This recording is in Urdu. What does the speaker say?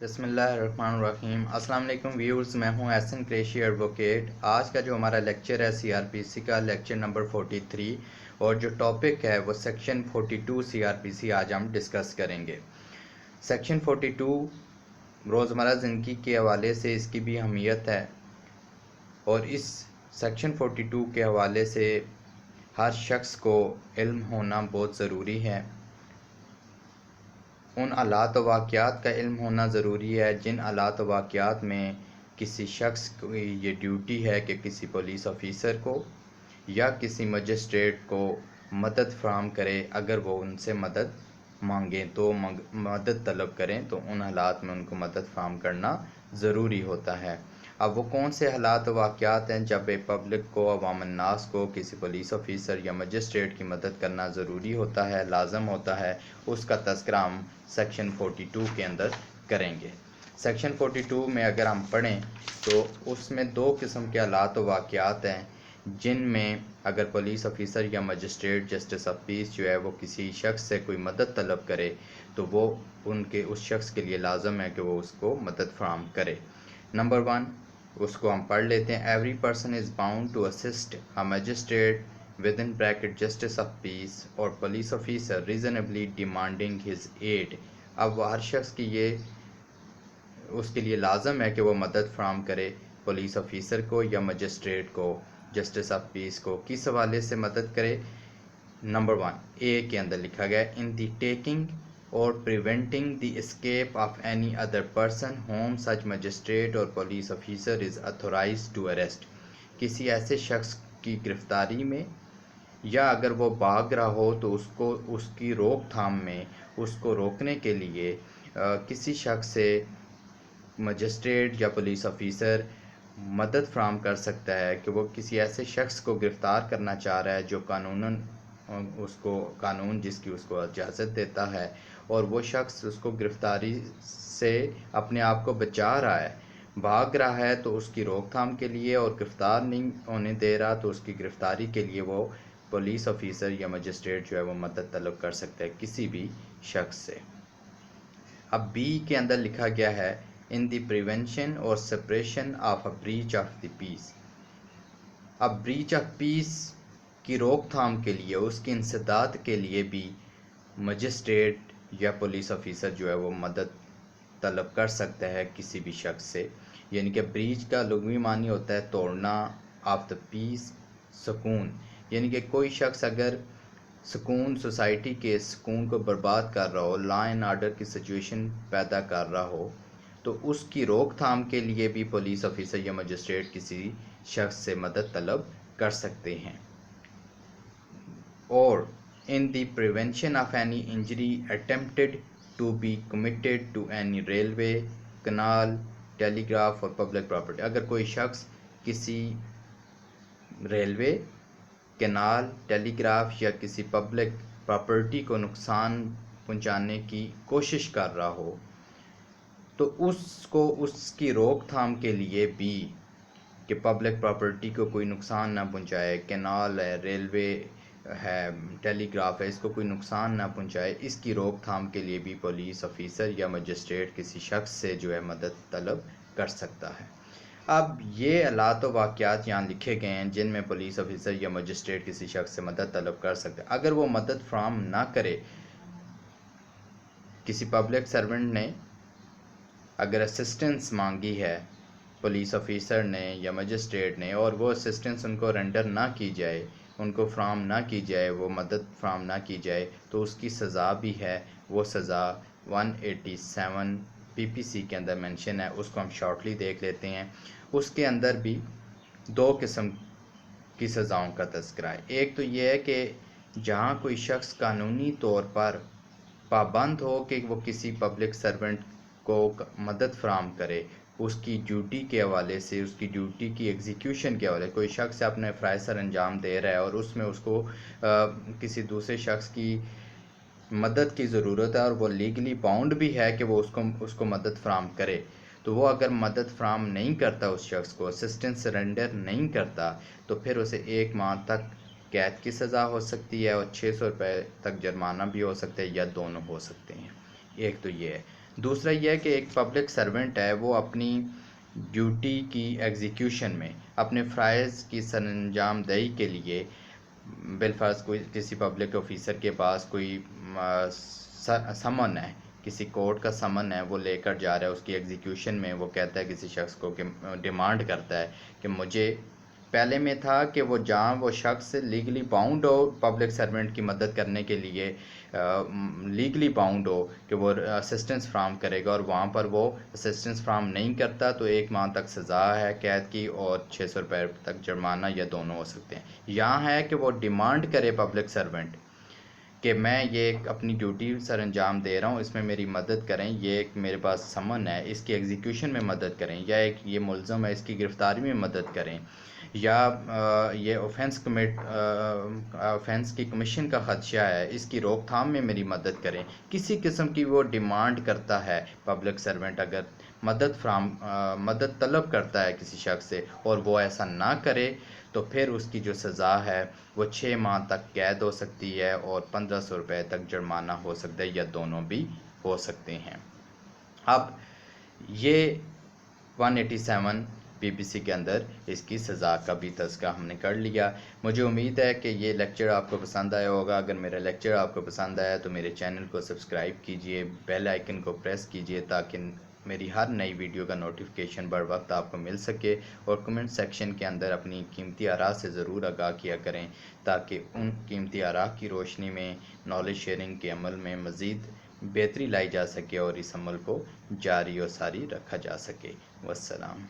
بسم اللہ الرحمن الرحیم۔ السلام علیکم ویورز، میں ہوں احسن قریشی ایڈوکیٹ۔ آج کا جو ہمارا لیکچر ہے سی آر پی سی کا لیکچر نمبر 43 اور جو ٹاپک ہے وہ سیکشن 42 سی آر پی سی آج ہم ڈسکس کریں گے۔ سیکشن 42 روزمرہ زندگی کے حوالے سے اس کی بھی اہمیت ہے اور اس سیکشن 42 کے حوالے سے ہر شخص کو علم ہونا بہت ضروری ہے۔ ان حالات و واقعات کا علم ہونا ضروری ہے جن حالات و واقعات میں کسی شخص کی یہ ڈیوٹی ہے کہ کسی پولیس آفیسر کو یا کسی مجسٹریٹ کو مدد فراہم کرے۔ اگر وہ ان سے مدد مانگیں تو مدد طلب کریں تو ان حالات میں ان کو مدد فراہم کرنا ضروری ہوتا ہے۔ اب وہ کون سے حالات و واقعات ہیں جب پبلک کو، عوام الناس کو کسی پولیس آفیسر یا مجسٹریٹ کی مدد کرنا ضروری ہوتا ہے، لازم ہوتا ہے، اس کا تذکرہ ہم سیکشن 42 کے اندر کریں گے۔ سیکشن 42 میں اگر ہم پڑھیں تو اس میں دو قسم کے حالات و واقعات ہیں جن میں اگر پولیس آفیسر یا مجسٹریٹ جسٹس آف پیس جو ہے وہ کسی شخص سے کوئی مدد طلب کرے تو وہ اس شخص کے لیے لازم ہے کہ وہ اس کو مدد فراہم کرے۔ نمبر 1 اس کو ہم پڑھ لیتے ہیں۔ Every person is bound to assist a magistrate with in bracket justice of peace اور police officer reasonably demanding his aid. اب ہر شخص کی اس کے لیے لازم ہے کہ وہ مدد فراہم کرے پولیس آفیسر کو یا مجسٹریٹ کو، جسٹس آف پیس کو۔ کس حوالے سے مدد کرے؟ نمبر 1 اے کے اندر لکھا گیا ان دی ٹیکنگ اور preventing the escape of any other person whom such magistrate اور police officer is authorised to arrest. کسی ایسے شخص کی گرفتاری میں یا اگر وہ بھاگ رہا ہو تو اس کی روک تھام میں، اس کو روکنے کے لیے کسی شخص سے مجسٹریٹ یا پولیس آفیسر مدد فراہم کر سکتا ہے کہ وہ کسی ایسے شخص کو گرفتار کرنا چاہ رہا ہے جو قانون جس کی اس کو اجازت دیتا ہے اور وہ شخص اس کو گرفتاری سے اپنے آپ کو بچا رہا ہے، بھاگ رہا ہے تو اس کی روک تھام کے لیے، اور گرفتار نہیں ہونے دے رہا تو اس کی گرفتاری کے لیے وہ پولیس آفیسر یا مجسٹریٹ جو ہے وہ مدد طلب کر سکتا ہے کسی بھی شخص سے۔ اب بی کے اندر لکھا گیا ہے ان دی پریونشن اور suppression of a breach of the peace. اب بریچ آف پیس کی روک تھام کے لیے، اس کی انسداد کے لیے بھی مجسٹریٹ یا پولیس آفیسر جو ہے وہ مدد طلب کر سکتا ہے کسی بھی شخص سے۔ یعنی کہ بریچ کا لغوی معنی ہوتا ہے توڑنا، آف دا پیس سکون، یعنی کہ کوئی شخص اگر سوسائٹی کے سکون کو برباد کر رہا ہو، لا اینڈ آرڈر کی سچویشن پیدا کر رہا ہو تو اس کی روک تھام کے لیے بھی پولیس آفیسر یا مجسٹریٹ کسی شخص سے مدد طلب کر سکتے ہیں۔ اور in the prevention of any injury attempted to be committed to any railway, canal, telegraph اور پبلک پراپرٹی۔ اگر کوئی شخص کسی ریلوے، کینال، ٹیلی گراف یا کسی پبلک پراپرٹی کو نقصان پہنچانے کی کوشش کر رہا ہو تو اس کی روک تھام کے لیے بھی کہ پبلک پراپرٹی کو کوئی نقصان نہ پہنچائے، کینال ہے، ریلوے ہے، ٹیلی گراف ہے، اس کو کوئی نقصان نہ پہنچائے، اس کی روک تھام کے لیے بھی پولیس آفیسر یا مجسٹریٹ کسی شخص سے جو ہے مدد طلب کر سکتا ہے۔ اب یہ حالات و واقعات یہاں لکھے گئے ہیں جن میں پولیس آفیسر یا مجسٹریٹ کسی شخص سے مدد طلب کر سکتے ہیں۔ اگر وہ مدد فراہم نہ کرے، کسی پبلک سرونٹ نے اگر اسسٹنس مانگی ہے پولیس آفیسر نے یا مجسٹریٹ نے اور وہ اسسٹنس ان کو رینڈر نہ کی جائے، ان کو فراہم نہ کی جائے، وہ مدد فراہم نہ کی جائے تو اس کی سزا بھی ہے۔ وہ سزا 187 پی پی سی کے اندر مینشن ہے، اس کو ہم شارٹلی دیکھ لیتے ہیں۔ اس کے اندر بھی دو قسم کی سزاؤں کا تذکرہ ہے۔ ایک تو یہ ہے کہ جہاں کوئی شخص قانونی طور پر پابند ہو کہ وہ کسی پبلک سرونٹ کو مدد فراہم کرے، اس کی ڈیوٹی کے حوالے سے، اس کی ڈیوٹی کی ایگزیکیوشن کے حوالے سے، کوئی شخص اپنے فرائض سر انجام دے رہا ہے اور اس میں اس کو کسی دوسرے شخص کی مدد کی ضرورت ہے اور وہ لیگلی باؤنڈ بھی ہے کہ وہ اس کو مدد فراہم کرے، تو وہ اگر مدد فراہم نہیں کرتا، اس شخص کو اسسٹنس سرنڈر نہیں کرتا تو پھر اسے 1 ماہ تک قید کی سزا ہو سکتی ہے اور 600 روپے تک جرمانہ بھی ہو سکتا ہے یا دونوں ہو سکتے ہیں۔ ایک تو یہ ہے۔ دوسرا یہ ہے کہ ایک پبلک سرونٹ ہے وہ اپنی ڈیوٹی کی ایگزیکیوشن میں اپنے فرائض کی سر انجام دہی کے لیے بالفرض کوئی کسی پبلک آفیسر کے پاس کوئی سمن ہے، کسی کورٹ کا سمن ہے، وہ لے کر جا رہا ہے، اس کی ایگزیکیوشن میں وہ کہتا ہے کسی شخص کو کہ ڈیمانڈ کرتا ہے کہ مجھے پہلے میں تھا کہ وہ جہاں وہ شخص لیگلی باؤنڈ ہو پبلک سرونٹ کی مدد کرنے کے لیے لیگلی باؤنڈ ہو کہ وہ اسسٹنس فراہم کرے گا، اور وہاں پر وہ اسسٹنس فراہم نہیں کرتا تو 1 ماہ تک سزا ہے قید کی اور 600 روپے تک جرمانہ یا دونوں ہو سکتے ہیں۔ یہاں ہے کہ وہ ڈیمانڈ کرے پبلک سرونٹ کہ میں یہ ایک اپنی ڈیوٹی سر انجام دے رہا ہوں، اس میں میری مدد کریں، یہ ایک میرے پاس سمن ہے، اس کی ایگزیکیوشن میں مدد کریں، یا ایک یہ ملزم ہے اس کی گرفتاری میں مدد کریں، یا یہ آفینس کی کمیشن کا خدشہ ہے اس کی روک تھام میں میری مدد کریں۔ کسی قسم کی وہ ڈیمانڈ کرتا ہے پبلک سرونٹ، اگر مدد طلب کرتا ہے کسی شخص سے اور وہ ایسا نہ کرے تو پھر اس کی جو سزا ہے وہ 6 ماہ تک قید ہو سکتی ہے اور 1500 روپے تک جرمانہ ہو سکتا ہے، یا دونوں بھی ہو سکتے ہیں۔ اب یہ 187 BBC کے اندر اس کی سزا کا بھی تذکرہ ہم نے کر لیا۔ مجھے امید ہے کہ یہ لیکچر آپ کو پسند آیا ہوگا۔ اگر میرا لیکچر آپ کو پسند آیا تو میرے چینل کو سبسکرائب کیجئے، بیل آئیکن کو پریس کیجئے تاکہ میری ہر نئی ویڈیو کا نوٹیفیکیشن بر وقت آپ کو مل سکے، اور کمنٹ سیکشن کے اندر اپنی قیمتی آراء سے ضرور آگاہ کیا کریں تاکہ ان قیمتی آراء کی روشنی میں نالج شیئرنگ کے عمل میں مزید بہتری لائی جا سکے اور اس عمل کو جاری و ساری رکھا جا سکے۔ والسلام۔